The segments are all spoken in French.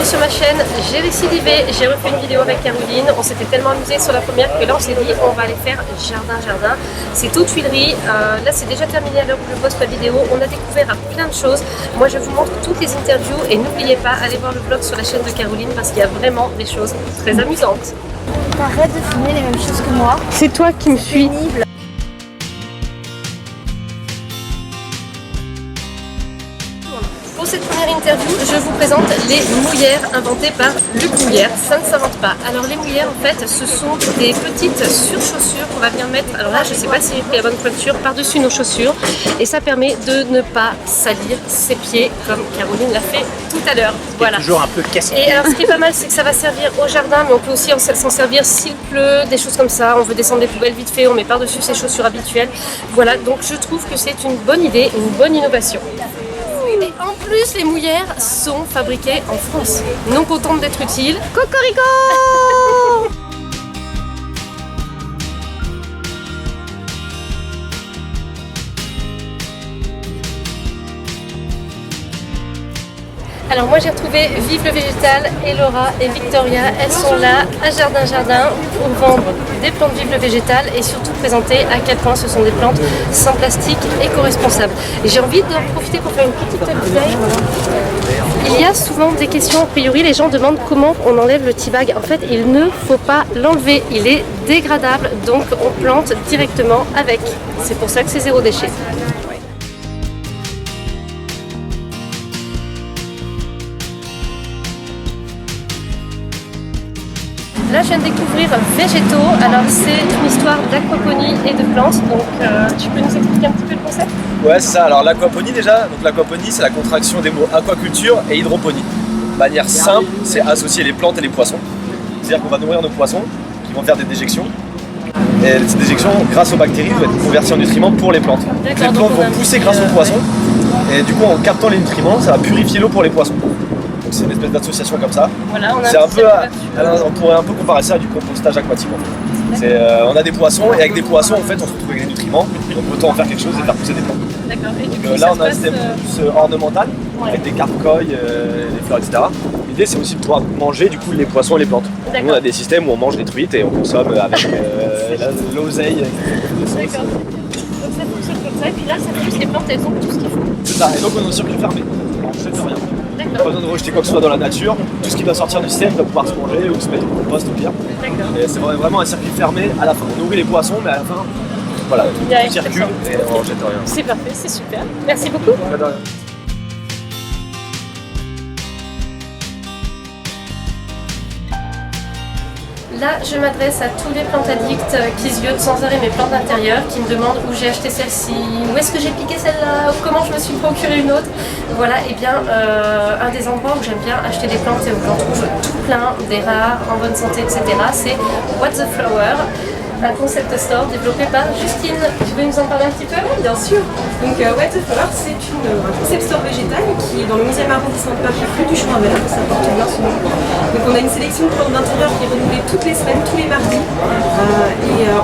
bienvenue sur ma chaîne. J'ai récidivé, j'ai refait une vidéo avec Caroline. On s'était tellement amusé sur la première que là on s'est dit on va aller faire jardin. C'est aux Tuileries. Là c'est déjà terminé à l'heure où je poste la vidéo. On a découvert plein de choses. Moi je vous montre toutes les interviews et n'oubliez pas, allez voir le vlog sur la chaîne de Caroline parce qu'il y a vraiment des choses très amusantes. T'arrêtes de filmer les mêmes choses que moi. C'est toi qui me suis. Pénible. Pour cette première interview, je vous présente les mouillères inventées par Luc Mouillère. Ça ne s'invente pas. Alors les mouillères en fait ce sont des petites surchaussures qu'on va venir mettre, alors là je ne sais pas si j'ai pris la bonne pointure, par-dessus nos chaussures et ça permet de ne pas salir ses pieds comme Caroline l'a fait tout à l'heure. Voilà. Toujours un peu cassé. Et alors ce qui est pas mal c'est que ça va servir au jardin mais on peut aussi s'en servir s'il pleut, des choses comme ça, on veut descendre des poubelles vite fait, on met par-dessus ses chaussures habituelles. Voilà, donc je trouve que c'est une bonne idée, une bonne innovation. Et en plus, les mouillères sont fabriquées en France. Non contente d'être utiles. Cocorico! Alors moi j'ai retrouvé Vive le Végétal et Laura et Victoria, elles sont là à Jardin pour vendre des plantes Vive le Végétal et surtout présenter à quel point ce sont des plantes sans plastique, éco-responsables. Et j'ai envie d'en profiter pour faire une petite update. Il y a souvent des questions, a priori les gens demandent comment on enlève le tea bag. En fait il ne faut pas l'enlever, il est dégradable donc on plante directement avec. C'est pour ça que c'est zéro déchet. Là, je viens de découvrir Végétaux. Alors, c'est une histoire d'aquaponie et de plantes. Donc, tu peux nous expliquer un petit peu le concept? Ouais, c'est ça. Alors, l'aquaponie, déjà, donc l'aquaponie, c'est la contraction des mots aquaculture et hydroponie. De manière simple, c'est associer les plantes et les poissons. C'est-à-dire qu'on va nourrir nos poissons qui vont faire des déjections. Et ces déjections, grâce aux bactéries, vont être converties en nutriments pour les plantes. Les plantes vont pousser grâce aux poissons. Et du coup, en captant les nutriments, ça va purifier l'eau pour les poissons. C'est une espèce d'association comme ça. Voilà, c'est un peu, on pourrait un peu comparer ça à du compostage aquatique en fait. On a des poissons et avec des poissons en fait on se retrouve avec des nutriments, donc autant en faire quelque chose et faire pousser des plantes. D'accord. Et du coup, là on a un système plus ornemental avec des carpe-coilles, des fleurs, etc. L'idée c'est aussi de pouvoir manger du coup les poissons et les plantes. Nous on a des systèmes où on mange des truites et on consomme avec l'oseille. D'accord. Donc ça fonctionne comme ça et puis là ça pousse les plantes, elles ont tout ce qu'il faut. C'est ça, et donc on est en circuit fermé. On ne jette rien. Pas besoin de rejeter quoi que ce soit dans la nature, tout ce qui doit sortir du système va pouvoir se manger ou se mettre au compost au pire. Et c'est vraiment un circuit fermé à la fin. On nourrit les poissons mais à la fin, voilà, on circule et on ne jette rien. C'est parfait, c'est super. Merci beaucoup. Là, je m'adresse à tous les plantes addicts qui ziotent sans arrêt mes plantes d'intérieur, qui me demandent où j'ai acheté celle-ci, où est-ce que j'ai piqué celle-là, ou comment je me suis procuré une autre. Voilà, et bien un des endroits où j'aime bien acheter des plantes et où j'en trouve tout plein, des rares, en bonne santé, etc. C'est What the Flower, un concept store développé par Justine. Tu veux nous en parler un petit peu? Bien sûr. Donc What the Flower, c'est un concept store végétal qui est dans le 11e arrondissement de Paris, rue du Chemin Vert, ça porte bien son nom. Donc on a une sélection de plantes d'intérieur qui est renouvelée toutes les semaines, tous les mardis.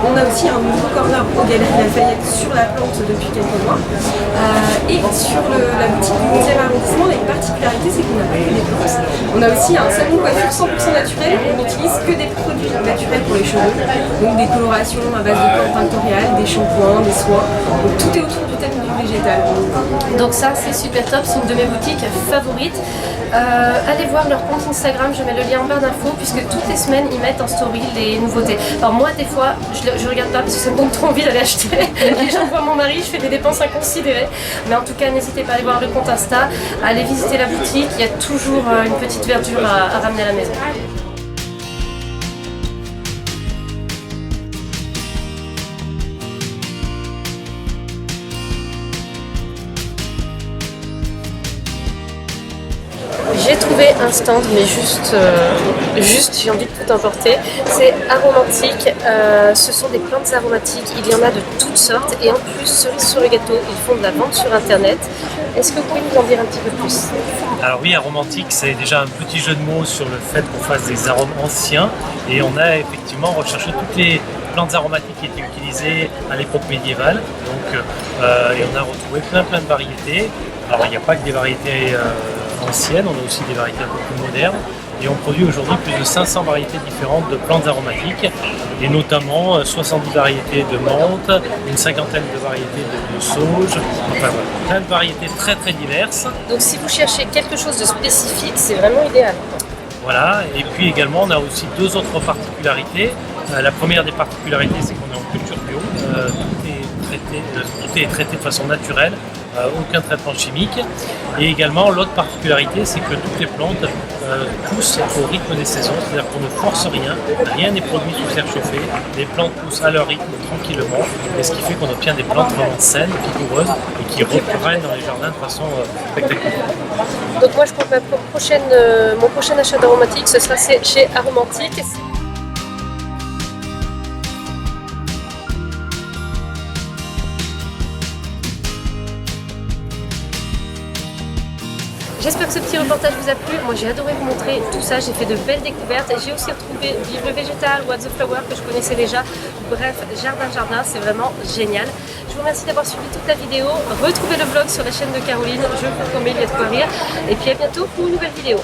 On a aussi un nouveau corner aux Galeries Lafayette sur la plante depuis quelques mois. Et sur la boutique du 11e arrondissement, on a une particularité, c'est qu'on n'a pas que des plantes. On a aussi un salon de coiffure 100% naturel, on n'utilise que des produits naturels pour les cheveux. Donc des colorations à base de plantes pictoriales, des shampoings, des soins. Donc tout est autour du thème du végétal. Donc ça c'est super top, c'est une de mes boutiques favorites. Allez voir leur compte Instagram, je mets le lien en barre d'infos puisque toutes les semaines ils mettent en story les nouveautés. Alors moi des fois je regarde pas parce que ça me donne trop envie d'aller acheter et j'envoie mon mari, je fais des dépenses inconsidérées. Mais en tout cas n'hésitez pas à aller voir le compte Insta, à aller visiter la boutique, il y a toujours une petite verdure à ramener à la maison. J'ai trouvé un stand, mais juste j'ai envie de tout emporter. C'est aromantique, ce sont des plantes aromatiques, il y en a de toutes sortes et en plus, cerise sur le gâteau, ils font de la vente sur internet. Est-ce que vous pouvez nous en dire un petit peu plus? Alors oui, aromantique, c'est déjà un petit jeu de mots sur le fait qu'on fasse des arômes anciens et on a effectivement recherché toutes les plantes aromatiques qui étaient utilisées à l'époque médiévale. Donc et on a retrouvé plein de variétés. Alors il n'y a pas que des variétés anciennes, on a aussi des variétés un peu plus modernes. Et on produit aujourd'hui plus de 500 variétés différentes de plantes aromatiques, et notamment 70 variétés de menthe, une cinquantaine de variétés de sauge, enfin voilà, plein de variétés très très diverses. Donc si vous cherchez quelque chose de spécifique, c'est vraiment idéal. Voilà, et puis également on a aussi deux autres particularités. La première des particularités, c'est qu'on est en culture bio, tout est traité de façon naturelle, aucun traitement chimique. Et également l'autre particularité, c'est que toutes les plantes poussent au rythme des saisons, c'est-à-dire qu'on ne force rien n'est produit sous serre chauffée, les plantes poussent à leur rythme tranquillement, et ce qui fait qu'on obtient des plantes vraiment saines, vigoureuses et qui reprennent dans les jardins de façon spectaculaire. Donc moi je crois que mon prochain achat d'aromatique, ce sera chez Aromantique. J'espère que ce petit reportage vous a plu. Moi j'ai adoré vous montrer tout ça, j'ai fait de belles découvertes. J'ai aussi retrouvé Vive le Végétal, What the Flower que je connaissais déjà. Bref, Jardin, c'est vraiment génial. Je vous remercie d'avoir suivi toute la vidéo. Retrouvez le vlog sur la chaîne de Caroline, je vous promets, il y a de quoi rire. Et puis à bientôt pour une nouvelle vidéo.